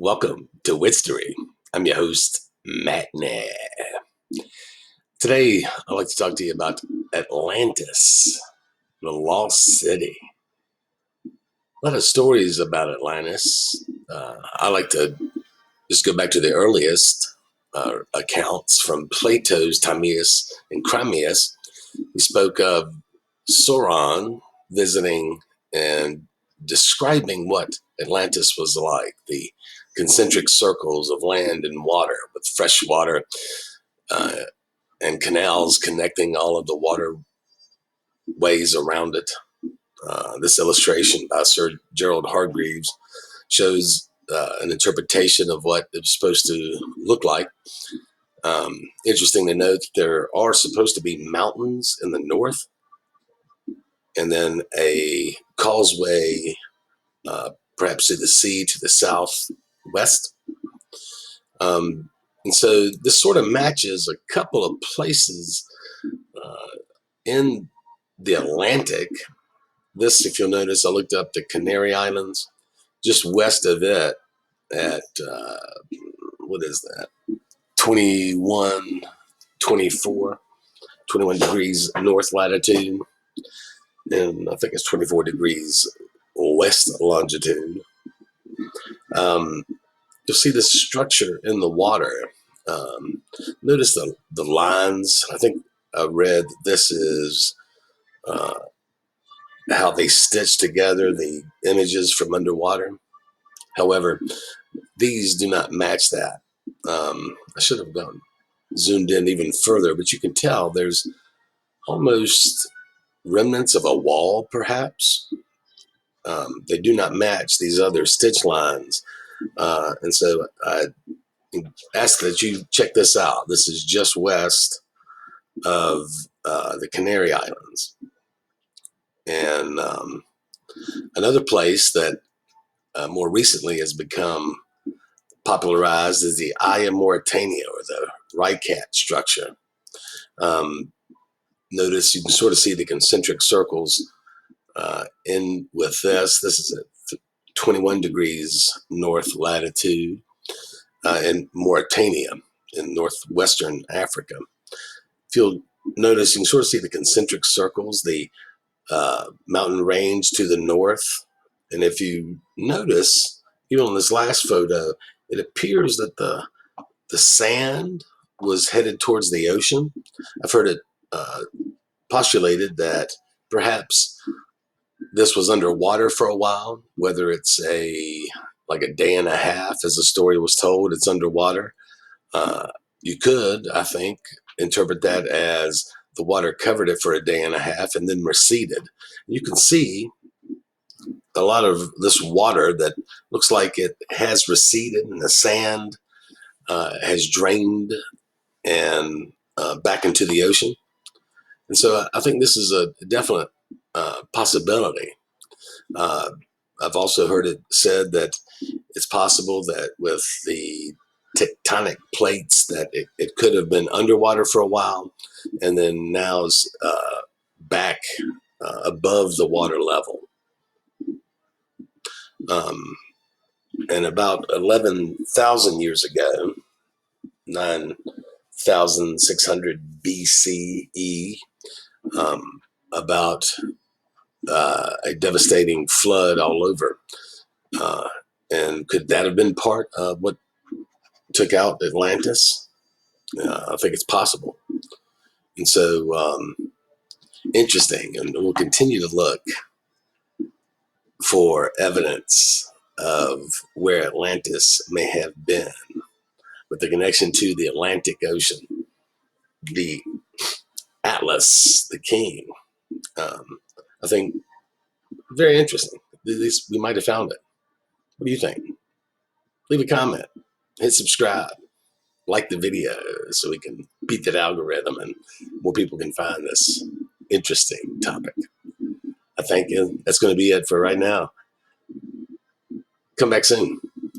Welcome to Witstery. I'm your host, Matinee. Today, I'd like to talk to you about Atlantis, the lost city. A lot of stories about Atlantis. I like to just go back to the earliest accounts from Plato's Timaeus and Crimeus. He spoke of Sauron visiting and describing what Atlantis was like, the concentric circles of land and water with fresh water uh, and canals connecting all of the waterways around it. This illustration by Sir Gerald Hargreaves shows an interpretation of what it was supposed to look like. Interesting to note that there are supposed to be mountains in the north and then a causeway, perhaps to the sea to the southwest. And so this sort of matches a couple of places in the Atlantic. This, if you'll notice, I looked up the Canary Islands, just west of it at, what is that, 21, 24, 21 degrees north latitude. And I think it's 24 degrees west longitude. You'll see this structure in the water. Notice the lines. I think I read this is how they stitch together the images from underwater. However, these do not match that. I should have gone zoomed in even further, but you can tell there's almost remnants of a wall, perhaps. They do not match these other stitch lines. And so I ask that you check this out. This is just west of the Canary Islands. And another place that more recently has become popularized is the Eye of Mauritania, or the Rycat structure. Notice you can sort of see the concentric circles in with this. This is at 21 degrees north latitude in Mauritania in northwestern Africa. If you'll notice, you can sort of see the concentric circles, the mountain range to the north. And if you notice, even on this last photo, it appears that the sand was headed towards the ocean. I've heard it postulated that perhaps this was underwater for a while, whether it's like a day and a half, as the story was told, it's underwater. You could, I think, interpret that as the water covered it for a day and a half and then receded. You can see a lot of this water that looks like it has receded, and the sand has drained and back into the ocean. And so I think this is a definite possibility. I've also heard it said that it's possible that with the tectonic plates that it could have been underwater for a while and then now is back above the water level. And about 11,000 years ago, 9,600 BCE, about a devastating flood all over. And could that have been part of what took out Atlantis? I think it's possible. And so interesting, and we'll continue to look for evidence of where Atlantis may have been with the connection to the Atlantic Ocean, the Atlas, the king. I think very interesting. At least we might have found it. What do you think? Leave a comment, hit subscribe, like the video so we can beat that algorithm and more people can find this interesting topic. I think that's going to be it for right now. Come back soon.